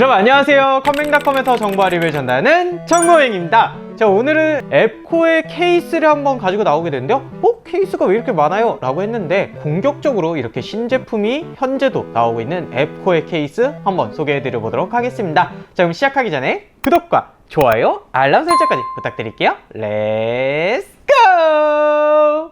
여러분 안녕하세요. 컴맹닷컴에서 정보와 리뷰를 전달하는 정보행입니다. 자, 오늘은 앱코의 케이스를 한번 가지고 나오게 됐는데요. 케이스가 왜 이렇게 많아요? 라고 했는데 본격적으로 이렇게 신제품이 현재도 나오고 있는 앱코의 케이스 한번 소개해드려 보도록 하겠습니다. 자, 그럼 시작하기 전에 구독과 좋아요, 알람 설정까지 부탁드릴게요. 렛츠 고!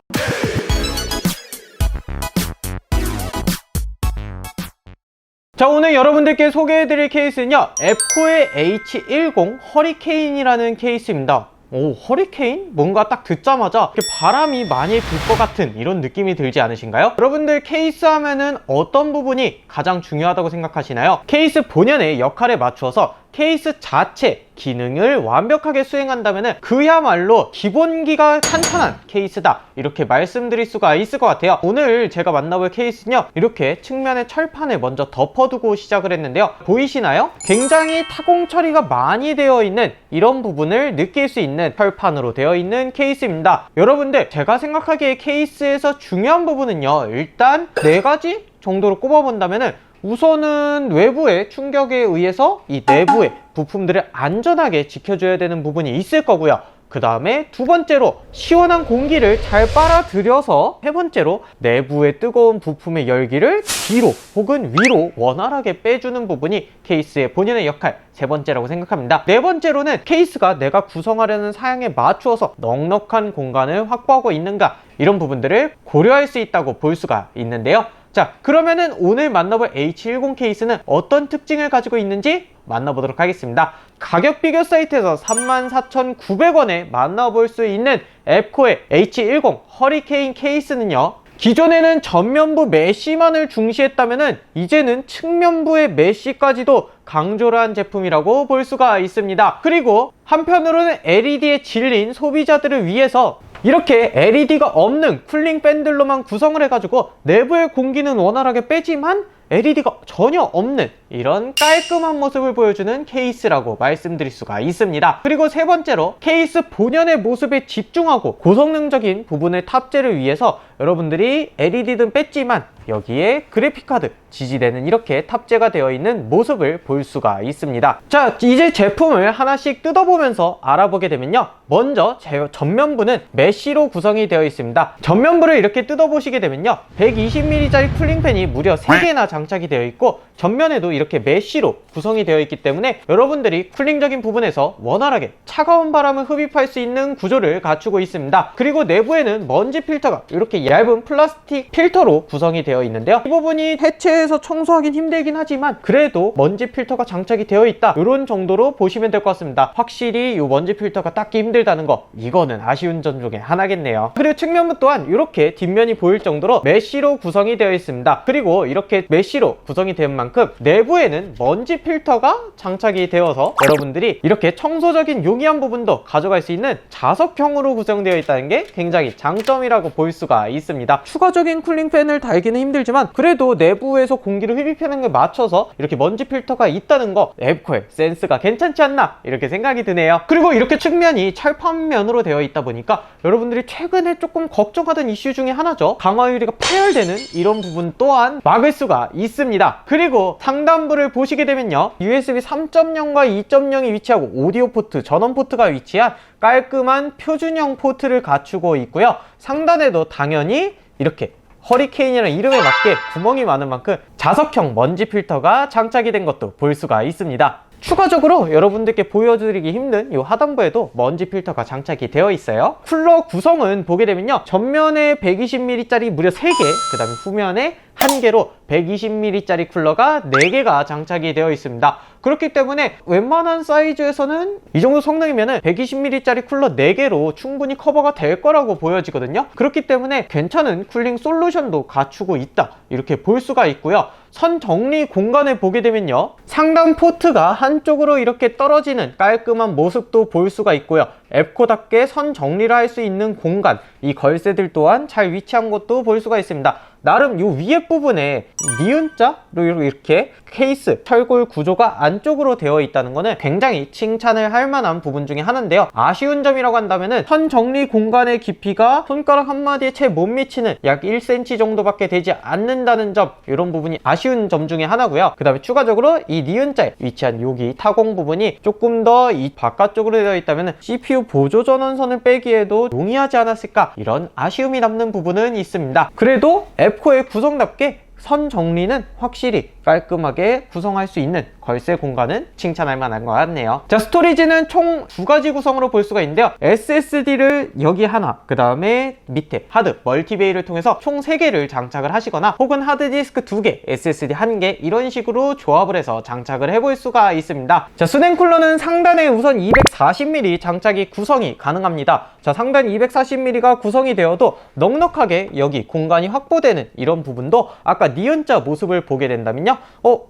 자, 오늘 여러분들께 소개해드릴 케이스는요, 앱코의 H10 허리케인이라는 케이스입니다. 오, 허리케인? 뭔가 딱 듣자마자 이렇게 바람이 많이 불 것 같은 이런 느낌이 들지 않으신가요? 여러분들 케이스 하면은 어떤 부분이 가장 중요하다고 생각하시나요? 케이스 본연의 역할에 맞추어서 케이스 자체 기능을 완벽하게 수행한다면 그야말로 기본기가 탄탄한 케이스다, 이렇게 말씀드릴 수가 있을 것 같아요. 오늘 제가 만나볼 케이스는요, 이렇게 측면의 철판을 먼저 덮어두고 시작을 했는데요, 보이시나요? 굉장히 타공 처리가 많이 되어 있는 이런 부분을 느낄 수 있는 철판으로 되어 있는 케이스입니다. 여러분들, 제가 생각하기에 케이스에서 중요한 부분은요, 일단 4가지 정도로 꼽아본다면은 우선은 외부의 충격에 의해서 이 내부의 부품들을 안전하게 지켜줘야 되는 부분이 있을 거고요. 그 다음에 두 번째로 시원한 공기를 잘 빨아들여서, 세 번째로 내부의 뜨거운 부품의 열기를 뒤로 혹은 위로 원활하게 빼주는 부분이 케이스의 본연의 역할, 세 번째라고 생각합니다. 네 번째로는 케이스가 내가 구성하려는 사양에 맞추어서 넉넉한 공간을 확보하고 있는가, 이런 부분들을 고려할 수 있다고 볼 수가 있는데요. 자, 그러면은 오늘 만나볼 H10 케이스는 어떤 특징을 가지고 있는지 만나보도록 하겠습니다. 가격 비교 사이트에서 34,900원에 만나볼 수 있는 앱코의 H10 허리케인 케이스는요, 기존에는 전면부 메쉬만을 중시했다면은 이제는 측면부의 메쉬까지도 강조를 한 제품이라고 볼 수가 있습니다. 그리고 한편으로는 LED에 질린 소비자들을 위해서 이렇게 LED가 없는 쿨링 팬들로만 구성을 해가지고 내부의 공기는 원활하게 빼지만 LED가 전혀 없는 이런 깔끔한 모습을 보여주는 케이스라고 말씀드릴 수가 있습니다. 그리고 세 번째로 케이스 본연의 모습에 집중하고 고성능적인 부분의 탑재를 위해서 여러분들이 LED는 뺐지만 여기에 그래픽카드 지지대는 이렇게 탑재가 되어 있는 모습을 볼 수가 있습니다. 자, 이제 제품을 하나씩 뜯어보면서 알아보게 되면요, 먼저 전면부는 메쉬로 구성이 되어 있습니다. 전면부를 이렇게 뜯어보시게 되면요, 120mm짜리 쿨링팬이 무려 3개나 장착이 되어 있고 전면에도 이렇게 메쉬로 구성이 되어 있기 때문에 여러분들이 쿨링적인 부분에서 원활하게 차가운 바람을 흡입할 수 있는 구조를 갖추고 있습니다. 그리고 내부에는 먼지 필터가 이렇게 얇은 플라스틱 필터로 구성이 되어 있는데요, 이 부분이 해체해서 청소하긴 힘들긴 하지만 그래도 먼지 필터가 장착이 되어 있다, 이런 정도로 보시면 될 것 같습니다. 확실히 이 먼지 필터가 닦기 힘들다는 거, 이거는 아쉬운 점 중에 하나겠네요. 그리고 측면부 또한 이렇게 뒷면이 보일 정도로 메쉬로 구성이 되어 있습니다. 그리고 이렇게 메쉬로 구성이 된 만큼 내부에는 먼지 필터가 장착이 되어서 여러분들이 이렇게 청소적인 용이한 부분도 가져갈 수 있는 자석형으로 구성되어 있다는 게 굉장히 장점이라고 볼 수가 있습니다. 추가적인 쿨링팬을 달기는 힘들지만 그래도 내부에서 공기를 흡입하는 게 맞춰서 이렇게 먼지 필터가 있다는 거, 앱코의 센스가 괜찮지 않나, 이렇게 생각이 드네요. 그리고 이렇게 측면이 철판면으로 되어 있다 보니까 여러분들이 최근에 조금 걱정하던 이슈 중에 하나죠, 강화 유리가 파열되는 이런 부분 또한 막을 수가 있습니다. 그리고 상단부를 보시게 되면요, USB 3.0과 2.0이 위치하고 오디오 포트, 전원 포트가 위치한 깔끔한 표준형 포트를 갖추고 있고요, 상단에도 당연히 이렇게 허리케인이라는 이름에 맞게 구멍이 많은 만큼 자석형 먼지 필터가 장착이 된 것도 볼 수가 있습니다. 추가적으로 여러분들께 보여드리기 힘든 이 하단부에도 먼지 필터가 장착이 되어 있어요. 쿨러 구성은 보게 되면요, 전면에 120mm짜리 무려 3개, 그 다음에 후면에 1개로 120mm짜리 쿨러가 4개가 장착이 되어 있습니다. 그렇기 때문에 웬만한 사이즈에서는 이 정도 성능이면 120mm짜리 쿨러 4개로 충분히 커버가 될 거라고 보여지거든요. 그렇기 때문에 괜찮은 쿨링 솔루션도 갖추고 있다, 이렇게 볼 수가 있고요. 선 정리 공간을 보게 되면요, 상단 포트가 한쪽으로 이렇게 떨어지는 깔끔한 모습도 볼 수가 있고요, 앱코답게 선 정리를 할 수 있는 공간, 이 걸쇠들 또한 잘 위치한 것도 볼 수가 있습니다. 나름 요 위에 부분에 니은자로 이렇게 케이스 철골 구조가 안쪽으로 되어 있다는 거는 굉장히 칭찬을 할 만한 부분 중에 하나인데요. 아쉬운 점이라고 한다면은 선 정리 공간의 깊이가 손가락 한마디에 채 못 미치는 약 1cm 정도밖에 되지 않는다는 점, 이런 부분이 아쉬운 점 중에 하나고요. 그 다음에 추가적으로 이 니은자에 위치한 여기 타공 부분이 조금 더 이 바깥쪽으로 되어 있다면 CPU 보조 전원선을 빼기에도 용이하지 않았을까, 이런 아쉬움이 남는 부분은 있습니다. 그래도 앱코의 구성답게 선 정리는 확실히 깔끔하게 구성할 수 있는 걸쇠 공간은 칭찬할 만한 것 같네요. 자, 스토리지는 총 2가지 구성으로 볼 수가 있는데요. SSD를 여기 하나, 그 다음에 밑에 하드, 멀티베이를 통해서 총 3개를 장착을 하시거나 혹은 하드디스크 2개, SSD 1개 이런 식으로 조합을 해서 장착을 해볼 수가 있습니다. 자, 수냉쿨러는 상단에 우선 240mm 장착이 구성이 가능합니다. 자, 상단 240mm가 구성이 되어도 넉넉하게 여기 공간이 확보되는 이런 부분도 아까 니은자 모습을 보게 된다면요,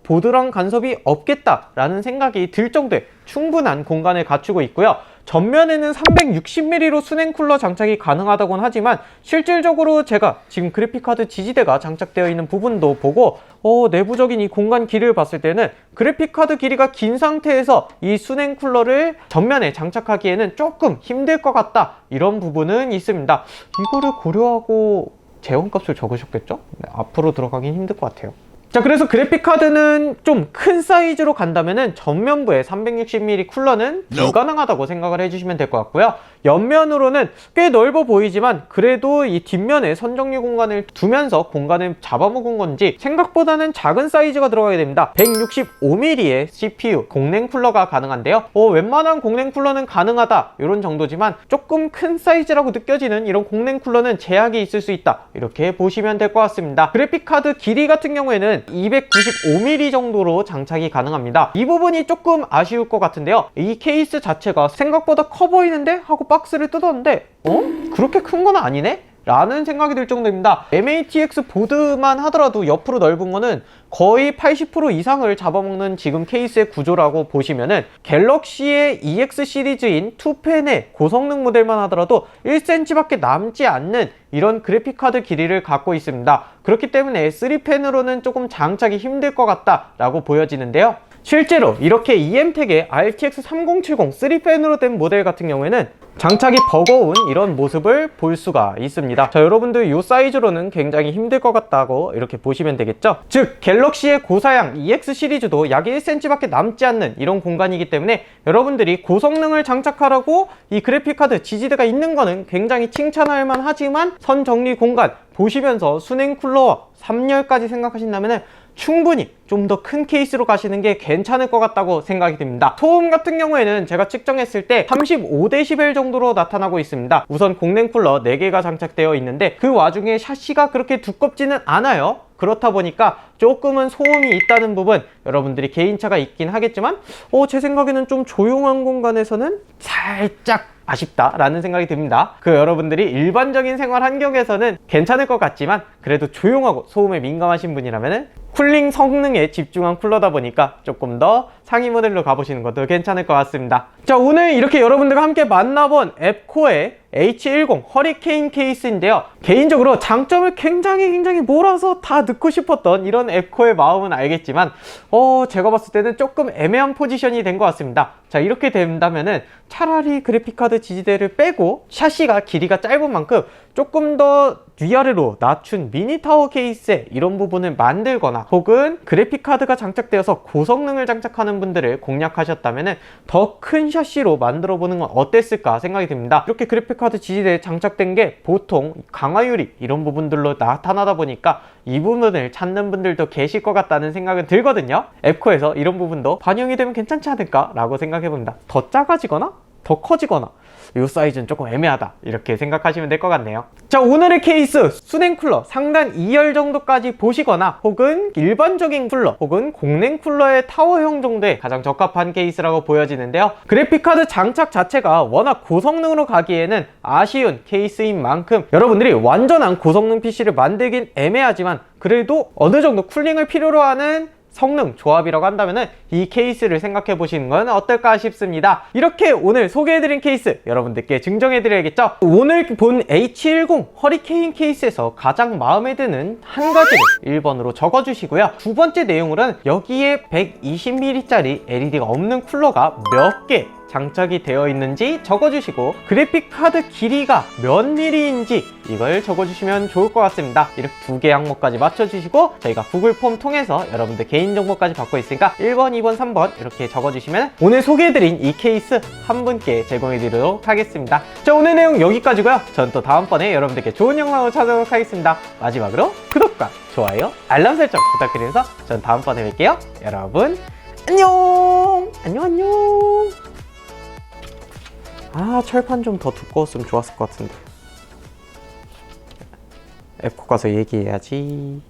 보드랑 간섭이 없겠다라는 생각이 들 정도의 충분한 공간을 갖추고 있고요. 전면에는 360mm로 수냉쿨러 장착이 가능하다고는 하지만 실질적으로 제가 지금 그래픽카드 지지대가 장착되어 있는 부분도 보고 내부적인 이 공간 길이를 봤을 때는 그래픽카드 길이가 긴 상태에서 이 수냉쿨러를 전면에 장착하기에는 조금 힘들 것 같다, 이런 부분은 있습니다. 이거를 고려하고 제원값을 적으셨겠죠? 네, 앞으로 들어가긴 힘들 것 같아요. 자, 그래서 그래픽카드는 좀 큰 사이즈로 간다면은 전면부의 360mm 쿨러는 불가능하다고 생각을 해주시면 될 것 같고요. 옆면으로는 꽤 넓어 보이지만 그래도 이 뒷면에 선정리 공간을 두면서 공간을 잡아먹은 건지 생각보다는 작은 사이즈가 들어가게 됩니다. 165mm의 CPU 공랭 쿨러가 가능한데요. 웬만한 공랭 쿨러는 가능하다, 이런 정도지만 조금 큰 사이즈라고 느껴지는 이런 공랭 쿨러는 제약이 있을 수 있다, 이렇게 보시면 될 것 같습니다. 그래픽카드 길이 같은 경우에는 295mm 정도로 장착이 가능합니다. 이 부분이 조금 아쉬울 것 같은데요. 이 케이스 자체가 생각보다 커 보이는데 하고 박스를 뜯었는데 그렇게 큰 건 아니네? 라는 생각이 들 정도입니다. MATX 보드만 하더라도 옆으로 넓은 거는 거의 80% 이상을 잡아먹는 지금 케이스의 구조라고 보시면은 갤럭시의 EX 시리즈인 2펜의 고성능 모델만 하더라도 1cm 밖에 남지 않는 이런 그래픽카드 길이를 갖고 있습니다. 그렇기 때문에 3펜으로는 조금 장착이 힘들 것 같다라고 보여지는데요. 실제로 이렇게 EM텍의 RTX 3070 3펜으로 된 모델 같은 경우에는 장착이 버거운 이런 모습을 볼 수가 있습니다. 자, 여러분들 이 사이즈로는 굉장히 힘들 것 같다고 이렇게 보시면 되겠죠. 즉 갤럭시의 고사양 EX 시리즈도 약 1cm 밖에 남지 않는 이런 공간이기 때문에 여러분들이 고성능을 장착하라고 이 그래픽카드 지지대가 있는 거는 굉장히 칭찬할 만하지만 선 정리 공간 보시면서 수냉 쿨러와 3열까지 생각하신다면 충분히 좀 더 큰 케이스로 가시는 게 괜찮을 것 같다고 생각이 듭니다. 소음 같은 경우에는 제가 측정했을 때 35dB 정도로 나타나고 있습니다. 우선 공랭 쿨러 4개가 장착되어 있는데 그 와중에 샤시가 그렇게 두껍지는 않아요. 그렇다 보니까 조금은 소음이 있다는 부분, 여러분들이 개인차가 있긴 하겠지만 제 생각에는 좀 조용한 공간에서는 살짝 아쉽다라는 생각이 듭니다. 여러분들이 일반적인 생활 환경에서는 괜찮을 것 같지만 그래도 조용하고 소음에 민감하신 분이라면 쿨링 성능에 집중한 쿨러다 보니까 조금 더 상위 모델로 가보시는 것도 괜찮을 것 같습니다. 자, 오늘 이렇게 여러분들과 함께 만나본 앱코어의 H10 허리케인 케이스인데요. 개인적으로 장점을 굉장히 몰아서 다 넣고 싶었던 이런 앱코어의 마음은 알겠지만 제가 봤을 때는 조금 애매한 포지션이 된 것 같습니다. 자, 이렇게 된다면은 차라리 그래픽카드 지지대를 빼고 샤시가 길이가 짧은 만큼 조금 더 위아래로 낮춘 미니 타워 케이스에 이런 부분을 만들거나 혹은 그래픽카드가 장착되어서 고성능을 장착하는 분들을 공략하셨다면 더 큰 샤시로 만들어 보는 건 어땠을까 생각이 듭니다. 이렇게 그래픽카드 지지대에 장착된 게 보통 강화유리 이런 부분들로 나타나다 보니까 이 부분을 찾는 분들도 계실 것 같다는 생각은 들거든요. 앱코에서 이런 부분도 반영이 되면 괜찮지 않을까 라고 생각해 봅니다. 더 작아지거나 더 커지거나 이 사이즈는 조금 애매하다, 이렇게 생각하시면 될 것 같네요. 자, 오늘의 케이스 수냉 쿨러 상단 2열 정도까지 보시거나 혹은 일반적인 쿨러 혹은 공랭 쿨러의 타워형 정도에 가장 적합한 케이스라고 보여지는데요. 그래픽카드 장착 자체가 워낙 고성능으로 가기에는 아쉬운 케이스인 만큼 여러분들이 완전한 고성능 PC를 만들긴 애매하지만 그래도 어느 정도 쿨링을 필요로 하는 성능 조합이라고 한다면은 이 케이스를 생각해 보시는 건 어떨까 싶습니다. 이렇게 오늘 소개해드린 케이스 여러분들께 증정해드려야겠죠. 오늘 본 H10 허리케인 케이스에서 가장 마음에 드는 한 가지를 1번으로 적어주시고요. 두 번째 내용으로는 여기에 120ml짜리 LED가 없는 쿨러가 몇 개 장착이 되어 있는지 적어주시고, 그래픽 카드 길이가 몇 mm인지 이걸 적어주시면 좋을 것 같습니다. 이렇게 두 개 항목까지 맞춰주시고 저희가 구글 폼 통해서 여러분들 개인정보까지 받고 있으니까 1번, 2번, 3번 이렇게 적어주시면 오늘 소개해드린 이 케이스 한 분께 제공해드리도록 하겠습니다. 자, 오늘 내용 여기까지고요. 전 또 다음번에 여러분들께 좋은 영상으로 찾아오도록 하겠습니다. 마지막으로 구독과 좋아요, 알람 설정 부탁드리면서 전 다음번에 뵐게요. 여러분 안녕. 안녕. 아, 철판 좀 더 두꺼웠으면 좋았을 것 같은데. 앱코 가서 얘기해야지.